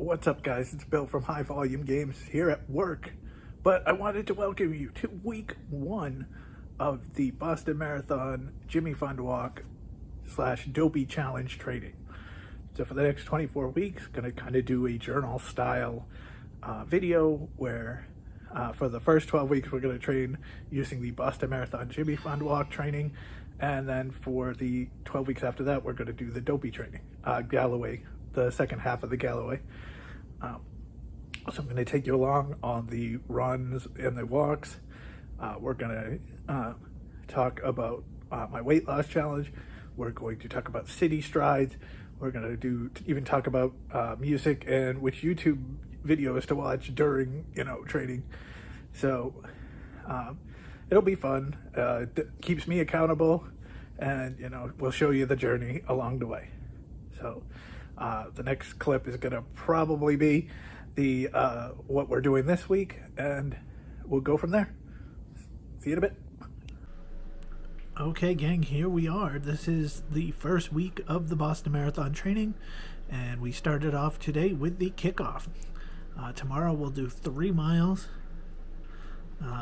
What's up, guys? It's Bill from High Volume Games here at work, but I wanted to welcome you to week 1 of the Boston Marathon Jimmy Fund Walk / Dopey Challenge training. So for the next 24 weeks, gonna kind of do a journal style video where for the first 12 weeks we're gonna train using the Boston Marathon Jimmy Fund Walk training, and then for the 12 weeks after that we're gonna do the Dopey training, Galloway, the second half of the Galloway. So I'm going to take you along on the runs and the walks. We're going to talk about my weight loss challenge. We're going to talk about city strides. We're going to even talk about music and which YouTube videos to watch during, training. So it'll be fun. Keeps me accountable, and we'll show you the journey along the way. So the next clip is going to probably be the what we're doing this week, and we'll go from there. See you in a bit. Okay, gang, here we are. This is the first week of the Boston Marathon training, and we started off today with the kickoff. Tomorrow we'll do 3 miles.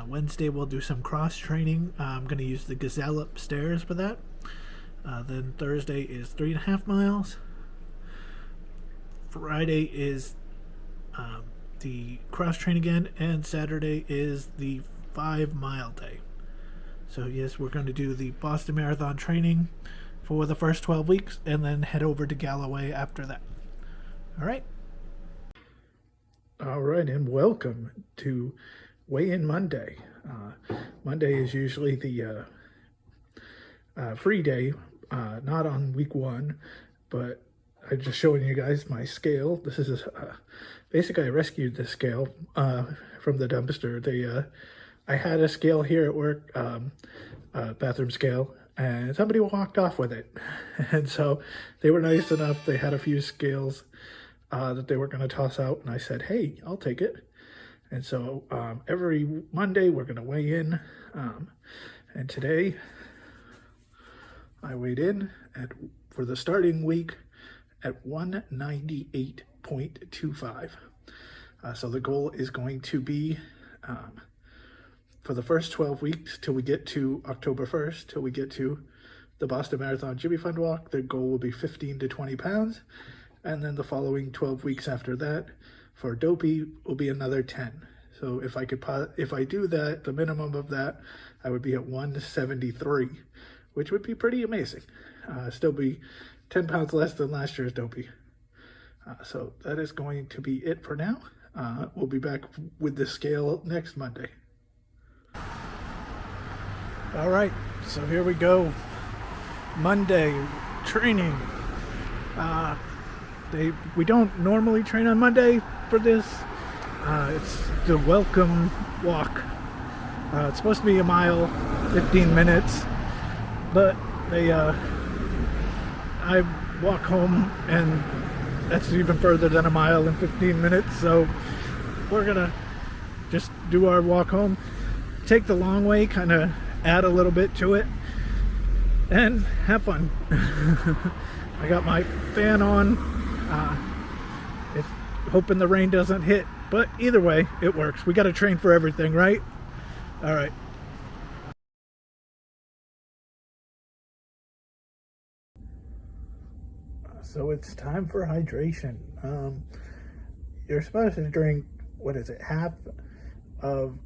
Wednesday we'll do some cross training. I'm going to use the Gazelle upstairs for that. Then Thursday is 3.5 miles. Friday is the cross train again, and Saturday is the 5-mile day. So yes, we're going to do the Boston Marathon training for the first 12 weeks and then head over to Galloway after that. All right, and welcome to weigh-in Monday. Monday is usually the free day, not on week 1, but I'm just showing you guys my scale. This is basically I rescued this scale from the dumpster. I had a scale here at work, bathroom scale, and somebody walked off with it. And so they were nice enough. They had a few scales that they were going to toss out, and I said, hey, I'll take it. And so every Monday we're going to weigh in, and today I weighed in for the starting week at 198.25. So the goal is going to be for the first 12 weeks till we get to October 1st, till we get to the Boston Marathon Jimmy Fund Walk, the goal will be 15 to 20 pounds. And then the following 12 weeks after that, for Dopey, will be another 10. So if I do that, the minimum of that, I would be at 173, which would be pretty amazing. Still be 10 pounds less than last year's Dopey. So that is going to be it for now. We'll be back with the scale next Monday. All right, so here we go. Monday training. We don't normally train on Monday for this. It's the welcome walk. It's supposed to be a mile, 15 minutes, but I walk home, and that's even further than a mile in 15 minutes. So we're gonna just do our walk home, take the long way, kind of add a little bit to it, and have fun. I got my fan on, hoping the rain doesn't hit, but either way it works. We got to train for everything, right? All right. So it's time for hydration. You're supposed to drink, half of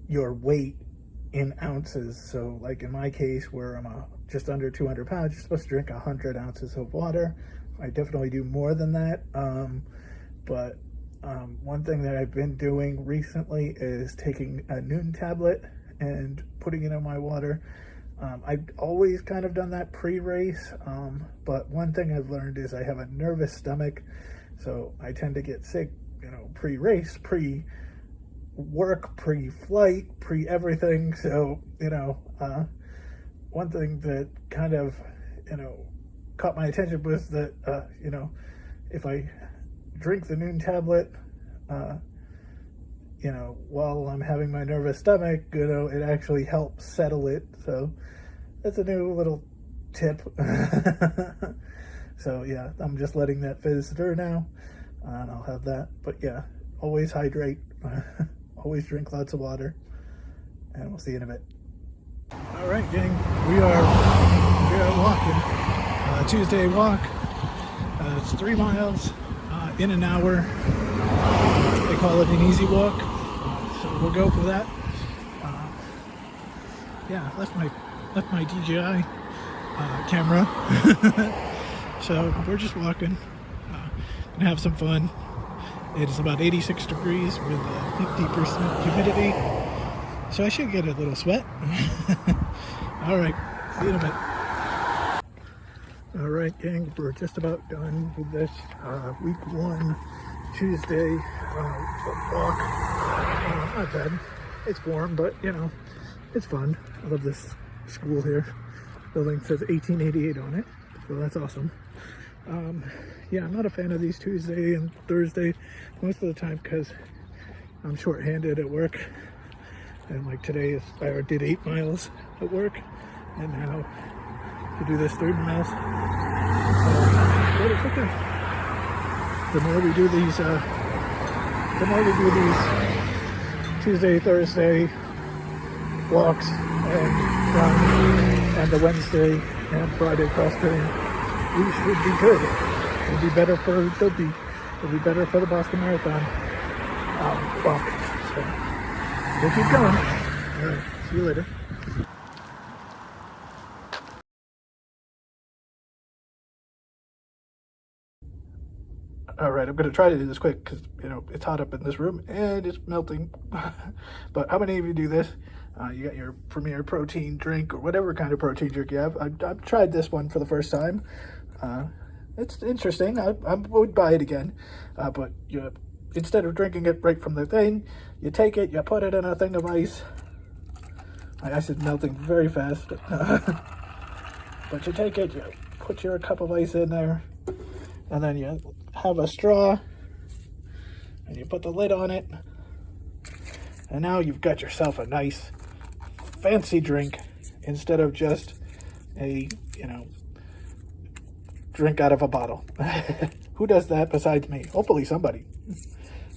your weight in ounces. So like in my case, where I'm just under 200 pounds, you're supposed to drink 100 ounces of water. I definitely do more than that. But one thing that I've been doing recently is taking a noon tablet and putting it in my water. I've always kind of done that pre-race, but one thing I've learned is I have a nervous stomach, so I tend to get sick, pre-race, pre-work, pre-flight, pre-everything. So, one thing that kind of, caught my attention was that, if I drink the noon tablet, while I'm having my nervous stomach, it actually helps settle it. So that's a new little tip. So yeah, I'm just letting that fizz through now. and I'll have that. But yeah, always hydrate, always drink lots of water, and we'll see you in a bit. All right, gang, we are walking. Tuesday walk. It's 3 miles in an hour. They call it an easy walk, so we'll go for that. Yeah, left my DJI camera, so we're just walking. Gonna have some fun. It is about 86 degrees with 50% humidity, so I should get a little sweat. All right, see you in a bit. All right, gang, we're just about done with this week 1 Tuesday walk. Not bad. It's warm, but you know, it's fun. I love this school here. Building says 1888 on it, so that's awesome. Yeah, I'm not a fan of these Tuesday and Thursday most of the time because I'm short-handed at work. And like today, I did 8 miles at work, and now to do this 3 miles. But it's okay. The more we do these Tuesday, Thursday walks and runs, and the Wednesday and Friday cross training, we should be good. It'll be better for Dopey. It'll be better for the Boston Marathon walk. So we'll keep going. All right, see you later. All right, I'm going to try to do this quick because, you know, it's hot up in this room and it's melting. But how many of you do this? You got your Premier protein drink or whatever kind of protein drink you have. I've tried this one for the first time. It's interesting. I would buy it again. But instead of drinking it right from the thing, you take it, you put it in a thing of ice. My ice is melting very fast. But you take it, you put your cup of ice in there, and then you have a straw, and you put the lid on it, and now you've got yourself a nice fancy drink instead of just a, you know, drink out of a bottle. Who does that besides me? Hopefully somebody.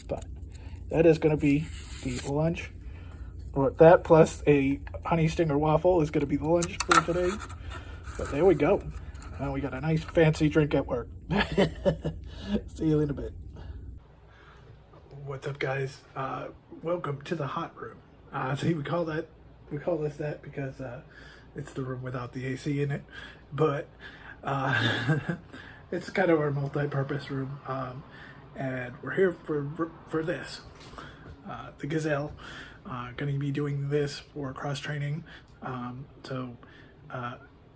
But that is going to be the lunch, or that plus a honey stinger waffle is going to be the lunch for today. But there we go. Now we got a nice fancy drink at work. See you in a bit. What's up, guys? Welcome to the hot room. See, we call this that because it's the room without the AC in it. But it's kind of our multi-purpose room, and we're here for this. The Gazelle. Going to be doing this for cross training.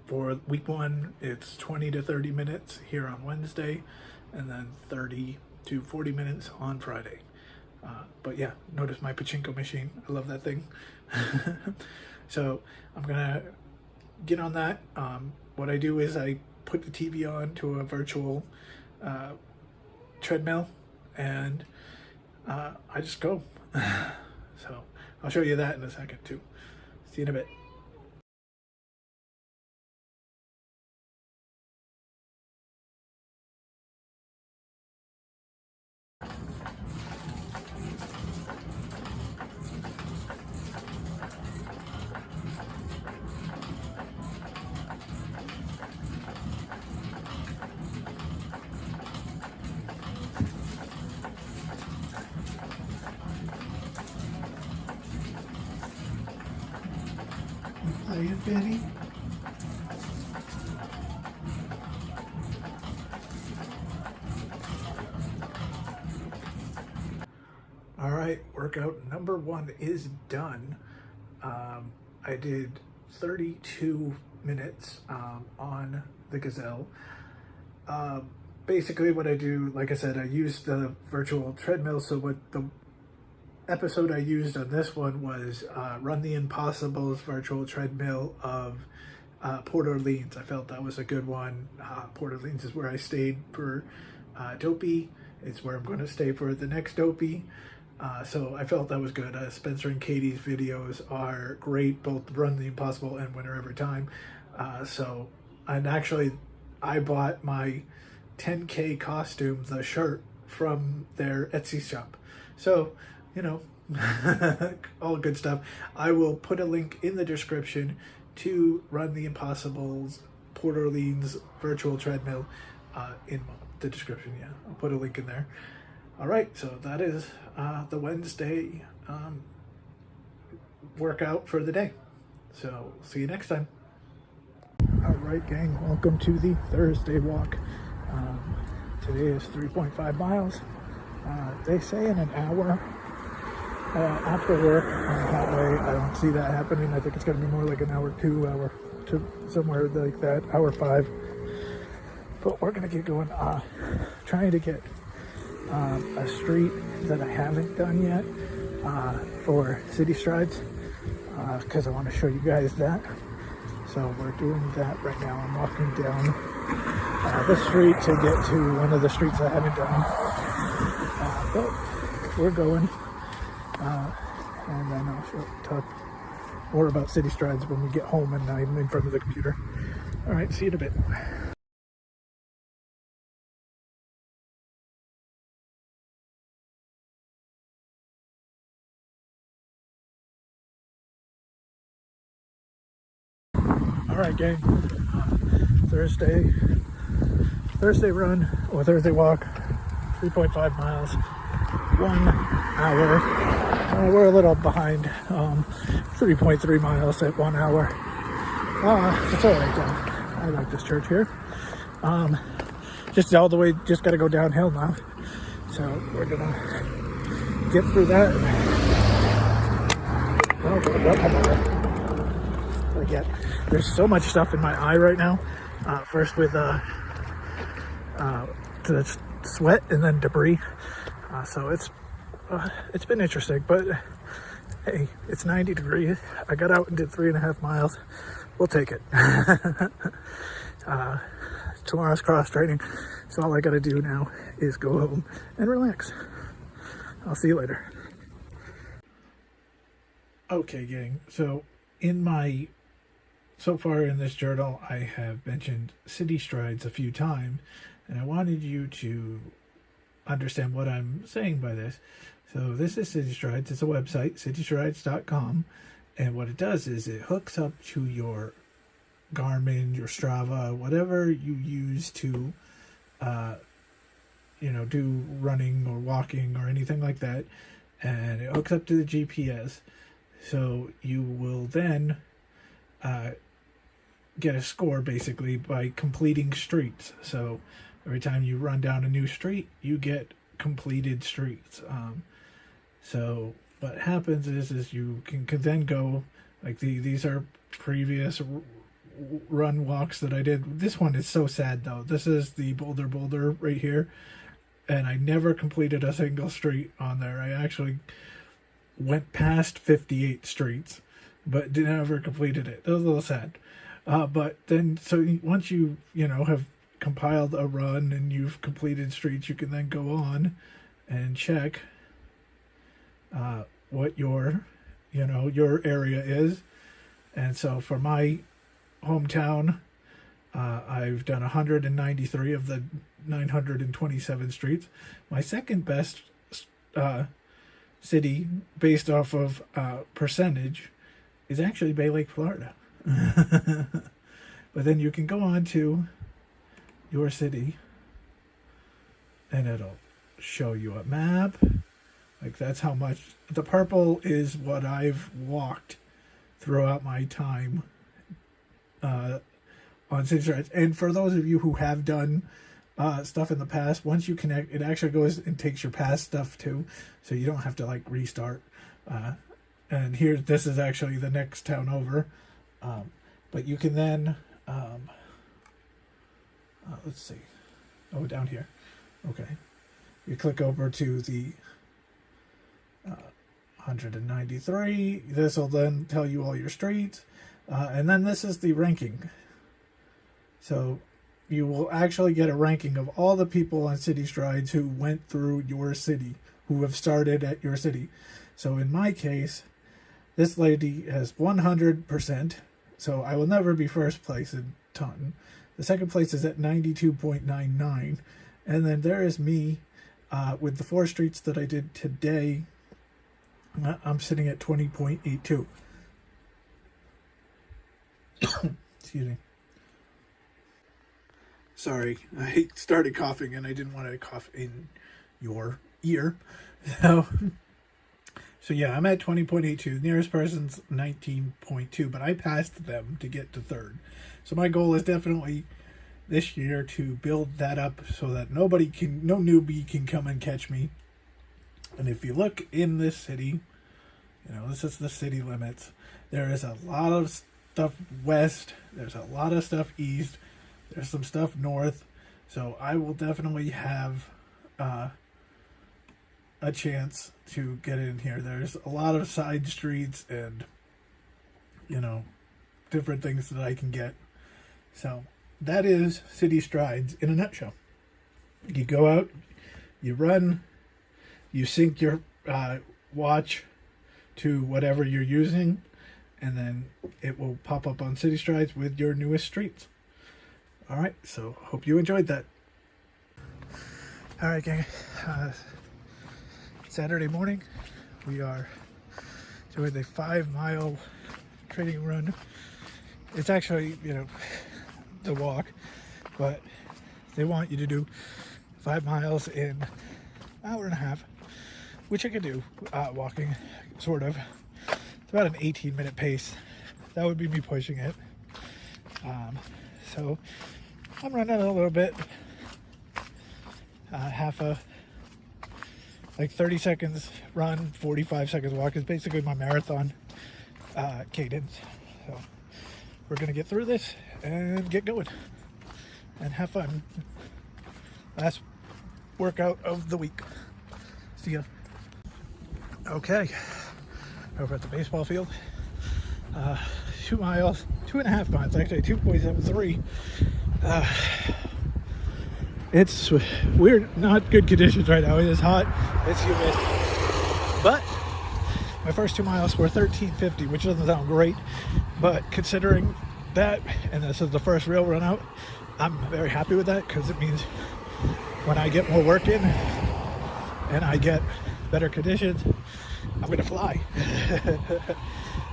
For week 1, it's 20 to 30 minutes here on Wednesday, and then 30 to 40 minutes on Friday. But yeah, notice my pachinko machine. I love that thing. So I'm gonna get on that. What I do is I put the TV on to a virtual treadmill, and I just go. So I'll show you that in a second too. See you in a bit. Playing, Benny? All right, workout number 1 is done. I did 32 minutes on the Gazelle. Basically what I do, like I said, I use the virtual treadmill. So what the episode I used on this one was Run the Impossible's virtual treadmill of Port Orleans. I felt that was a good one. Port Orleans is where I stayed for Dopey. It's where I'm going to stay for the next Dopey. So I felt that was good. Spencer and Katie's videos are great, both Run the Impossible and Winner Every Time. And actually, I bought my 10K costume, the shirt, from their Etsy shop. So, you know, all good stuff. I will put a link in the description to Run the Impossible's Port Orleans virtual treadmill in the description. Yeah, I'll put a link in there. All right, so that is the Wednesday workout for the day. So see you next time. All right, gang, welcome to the Thursday walk. Today is 3.5 miles. They say in an hour after work. That way I don't see that happening. I think it's going to be more like an hour 2, hour 2, somewhere like that, hour 5. But we're going to get going, trying to get a street that I haven't done yet for City Strides, because I want to show you guys that. So we're doing that right now. I'm walking down the street to get to one of the streets I haven't done. But we're going, and then I'll talk more about City Strides when we get home and I'm in front of the computer. All right, see you in a bit. All right, gang. Thursday run or Thursday walk, 3.5 miles, 1 hour. We're a little behind, 3.3 miles at 1 hour. It's all right though. I like this church here. Just all the way, just got to go downhill now. So we're gonna get through that. Again, there's so much stuff in my eye right now. First with the sweat and then debris. So it's been interesting, but hey, it's 90 degrees. I got out and did 3.5 miles. We'll take it. Tomorrow's cross training, so all I gotta do now is go home and relax. I'll see you later. Okay, gang, so so far in this journal, I have mentioned City Strides a few times, and I wanted you to understand what I'm saying by this. So this is City Strides. It's a website, citystrides.com, and what it does is it hooks up to your Garmin, your Strava, whatever you use to, do running or walking or anything like that, and it hooks up to the GPS. So you will then get a score basically by completing streets. So every time you run down a new street, you get completed streets. So what happens is you can then go, like these are previous run walks that I did. This one is so sad though. This is the Boulder right here, and I never completed a single street on there. I actually went past 58 streets, but never completed it. That was a little sad. But then, so once you have compiled a run and you've completed streets, you can then go on and check what your area is. And so for my hometown, I've done 193 of the 927 streets. My second best city, based off of percentage, is actually Bay Lake, Florida. But then you can go on to your city and it'll show you a map. Like that's how much. The purple is what I've walked throughout my time on City Strides. And for those of you who have done stuff in the past, once you connect, it actually goes and takes your past stuff too, so you don't have to like restart. And here, this is actually the next town over. But you can then, let's see. Oh, down here. Okay. You click over to the 193. This will then tell you all your streets. And then this is the ranking. So you will actually get a ranking of all the people on City Strides who went through your city, who have started at your city. So in my case, this lady has 100%. So I will never be first place in Taunton. The second place is at 92.99. And then there is me With the 4 streets that I did today, I'm sitting at 20.82. Excuse me. Sorry, I started coughing and I didn't want to cough in your ear. So yeah, I'm at 20.82. Nearest person's 19.2, but I passed them to get to third. So my goal is definitely this year to build that up so that no newbie can come and catch me. And if you look in this city, this is the city limits. There is a lot of stuff west. There's a lot of stuff east. There's some stuff north. So I will definitely have a chance to get in here. There's a lot of side streets and, different things that I can get. So that is City Strides in a nutshell. You go out, you run, you sync your watch to whatever you're using, and then it will pop up on City Strides with your newest streets. All right, so hope you enjoyed that. All right, gang. Saturday morning, we are doing the 5-mile training run. It's actually, the walk, but they want you to do 5 miles in an hour and a half, which I could do walking, sort of. It's about an 18-minute pace. That would be me pushing it. So I'm running a little bit, like 30 seconds run, 45 seconds walk is basically my marathon cadence. So we're gonna get through this and get going and have fun. Last workout of the week. See ya. Okay, over at the baseball field. 2 miles, 2.5 miles, actually 2.73. It's weird, not good conditions right now. It is hot, it's humid. But my first 2 miles were 13:50, which doesn't sound great, but considering that, and this is the first real run out, I'm very happy with that because it means when I get more work in and I get better conditions, I'm gonna fly.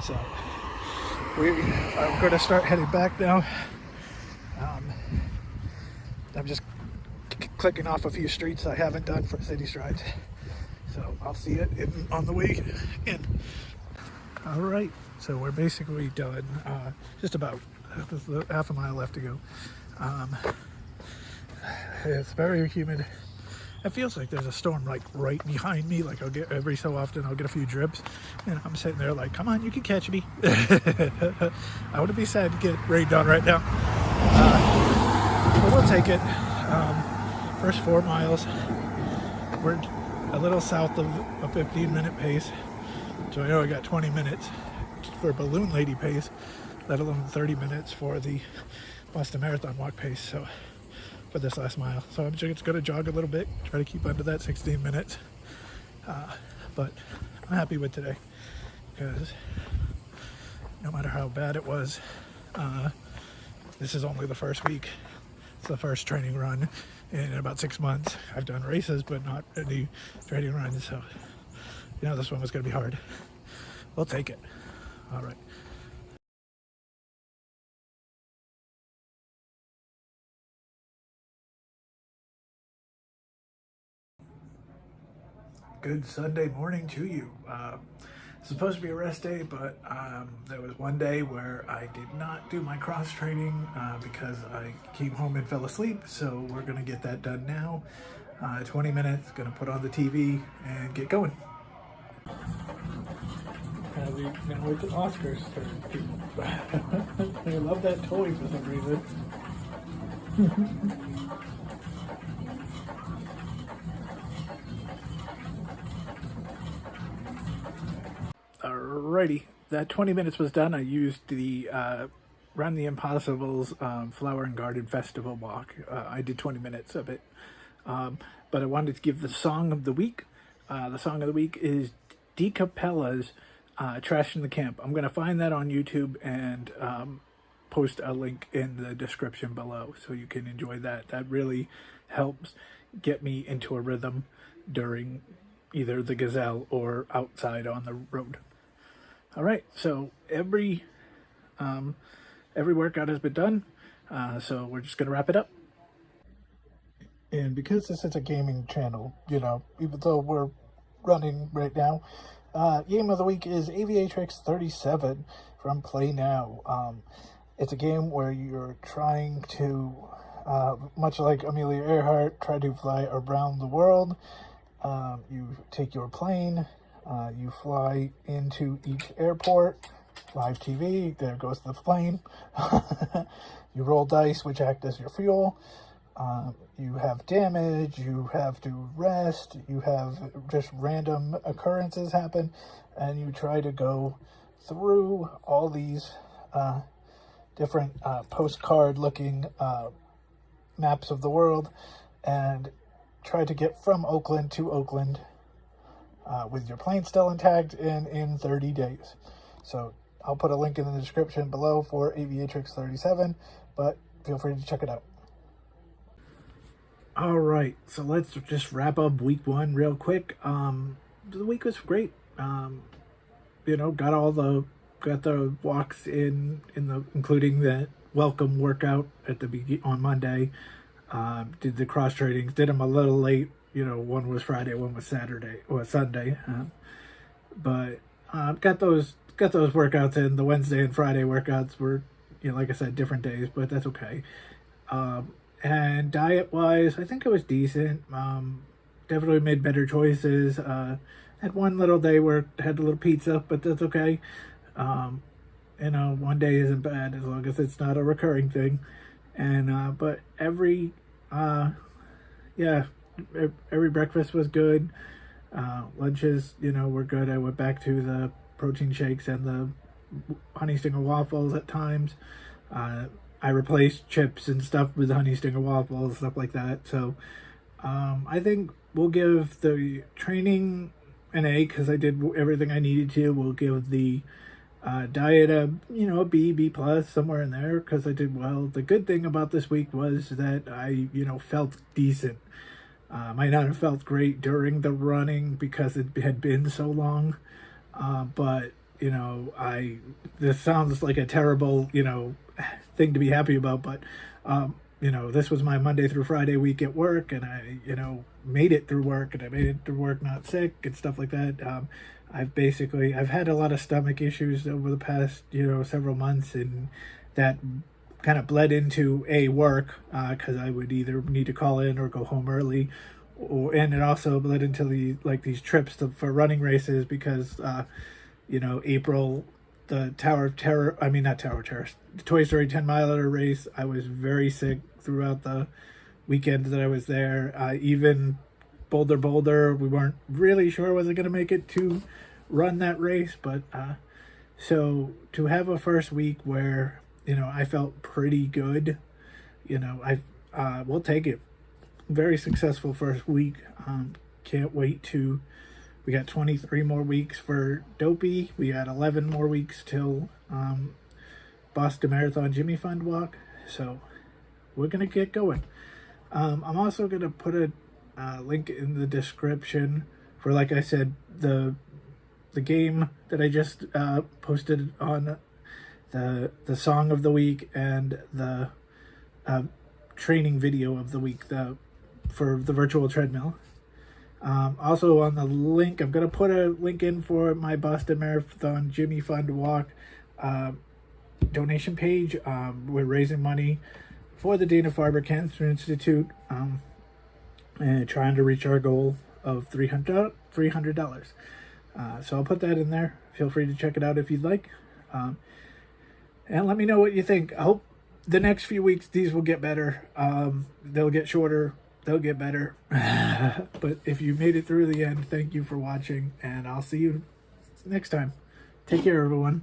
So I'm gonna start heading back now. I'm just clicking off a few streets I haven't done for City Strides. So I'll see it on the way in. All right, so we're basically done. Just about. There's half a mile left to go. It's very humid. It feels like there's a storm like right behind me. Like every so often I'll get a few drips, and I'm sitting there like, come on, you can catch me. I wouldn't be sad to get rained on right now. But we'll take it. First 4 miles, we're a little south of a 15-minute pace. So I know I got 20 minutes for Balloon Lady pace, let alone 30 minutes for the Boston Marathon walk pace. So for this last mile. So I'm just going to jog a little bit, try to keep under that 16 minutes. But I'm happy with today because no matter how bad it was, this is only the first week. It's the first training run in about 6 months. I've done races, but not any training runs. So, this one was going to be hard. We'll take it. All right. Good Sunday morning to you. It's supposed to be a rest day, but there was one day where I did not do my cross training because I came home and fell asleep. So we're going to get that done now. 20 minutes, going to put on the TV and get going. Now it's Oscar's turn. I love that toy for some reason. Alrighty, that 20 minutes was done. I used the Run the Impossible's Flower and Garden Festival walk. I did 20 minutes of it. But I wanted to give the song of the week. The song of the week is D. Capella's Trash in the Camp. I'm going to find that on YouTube and post a link in the description below so you can enjoy that. That really helps get me into a rhythm during either the gazelle or outside on the road. All right, so every workout has been done, so we're just gonna wrap it up. And because this is a gaming channel, even though we're running right now, game of the week is Aviatrix 37 from Play Now. It's a game where you're trying to, much like Amelia Earhart, try to fly around the world. You take your plane, you fly into each airport, live TV, there goes the plane. You roll dice, which act as your fuel. You have damage, you have to rest, you have just random occurrences happen, and you try to go through all these different postcard-looking maps of the world and try to get from Oakland to Oakland with your plane still intact and in 30 days. So I'll put a link in the description below for Aviatrix 37, but feel free to check it out. All right, so let's just wrap up week one real quick. The week was great. Got the walks including the welcome workout at on Monday. Did the cross trainings, did them a little late. One was Friday, one was Saturday or Sunday. But got those workouts in. The Wednesday and Friday workouts were, like I said, different days, but that's okay. And diet-wise, I think it was decent. Definitely made better choices. Had one little day where I had a little pizza, but that's okay. One day isn't bad as long as it's not a recurring thing. And but every breakfast was good. Lunches, were good. I went back to the protein shakes and the honey stinger waffles at times. I replaced chips and stuff with honey stinger waffles, stuff like that. So I think we'll give the training an A because I did everything I needed to. We'll give the diet a B plus, somewhere in there, because I did well. The good thing about this week was that I felt decent. Might not have felt great during the running because it had been so long, but this sounds like a terrible thing to be happy about, but this was my Monday through Friday week at work, and I made it through work, and I made it through work not sick and stuff like that. I've had a lot of stomach issues over the past several months, and that kind of bled into work because I would either need to call in or go home early, and it also bled into these trips for running races because April, the the Toy Story 10 miler race, I was very sick throughout the weekend that I was there. Even Boulder, we weren't really sure was I going to make it to run that race, but so to have a first week where I felt pretty good, we'll take it. Very successful first week. Can't wait to. We got 23 more weeks for Dopey. We got 11 more weeks till Boston Marathon Jimmy Fund Walk. So we're going to get going. I'm also going to put a link in the description for, like I said, the game that I just posted on the song of the week and the training video of the week for the virtual treadmill. Also on the link, I'm going to put a link in for my Boston Marathon Jimmy Fund Walk donation page. We're raising money for the Dana-Farber Cancer Institute and trying to reach our goal of $300. So I'll put that in there. Feel free to check it out if you'd like. And let me know what you think. I hope the next few weeks these will get better. They'll get shorter. They'll get better. But if you made it through the end, thank you for watching, and I'll see you next time. Take care, everyone.